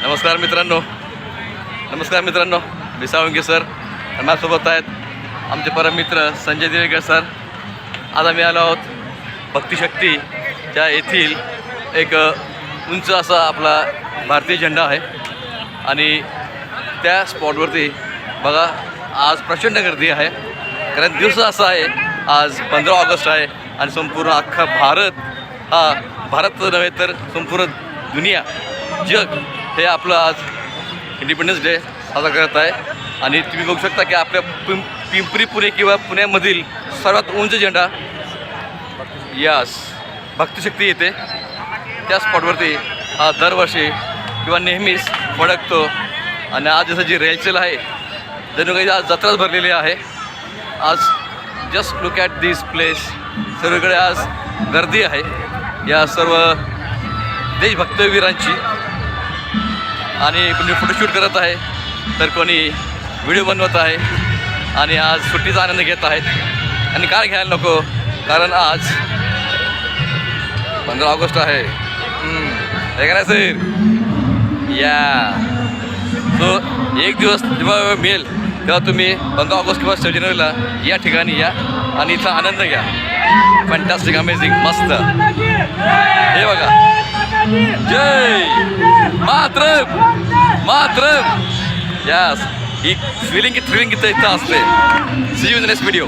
नमस्कार मित्रांनो, मी साळुंखे सर आणि माझ्यासोबत आहेत आमचे परम मित्र संजय दिवेकर सर. आज आम्ही आलो आहोत भक्तिशक्तीच्या येथील एक उंच असा आपला भारतीय झेंडा आहे आणि त्या स्पॉटवरती बघा आज प्रचंड गर्दी आहे. कारण दिवस असा आहे, आज 15 ऑगस्ट आहे आणि संपूर्ण अख्खा भारत नव्हे तर संपूर्ण दुनिया जग हे आपलं आज इंडिपेंडन्स डे साजरा करत आहे. आणि तुम्ही बघू शकता की आपल्या पिंपरी पुणे किंवा पुण्यामधील सर्वात उंच झेंडा यास भक्तिशक्ती येते त्या स्पॉटवरती हा दरवर्षी किंवा नेहमीच फडकतो. आणि आज जसं जी रेलचेल आहे जणू काही आज जत्राच भरलेली आहे. आज just look at this place, सर्वीकडे आज गर्दी आहे या सर्व देशभक्तवीरांची. आणि कोणी फोटोशूट करत आहे तर कोणी व्हिडिओ बनवत आहे आणि आज सुट्टीचा आनंद घेत आहेत. आणि काय घ्यायला नको, कारण आज 15 ऑगस्ट आहे. हे का सर या सो एक दिवस जेव्हा मिळेल तेव्हा तुम्ही 15 ऑगस्ट किंवा 6 जानेवारीला या ठिकाणी या आणि इथला आनंद घ्या. फॅन्टॅस्टिक, अमेझिंग, मस्त. हे बघा, जय मातरम. यस, ही फिलिंग इथं असते. See you in the next video.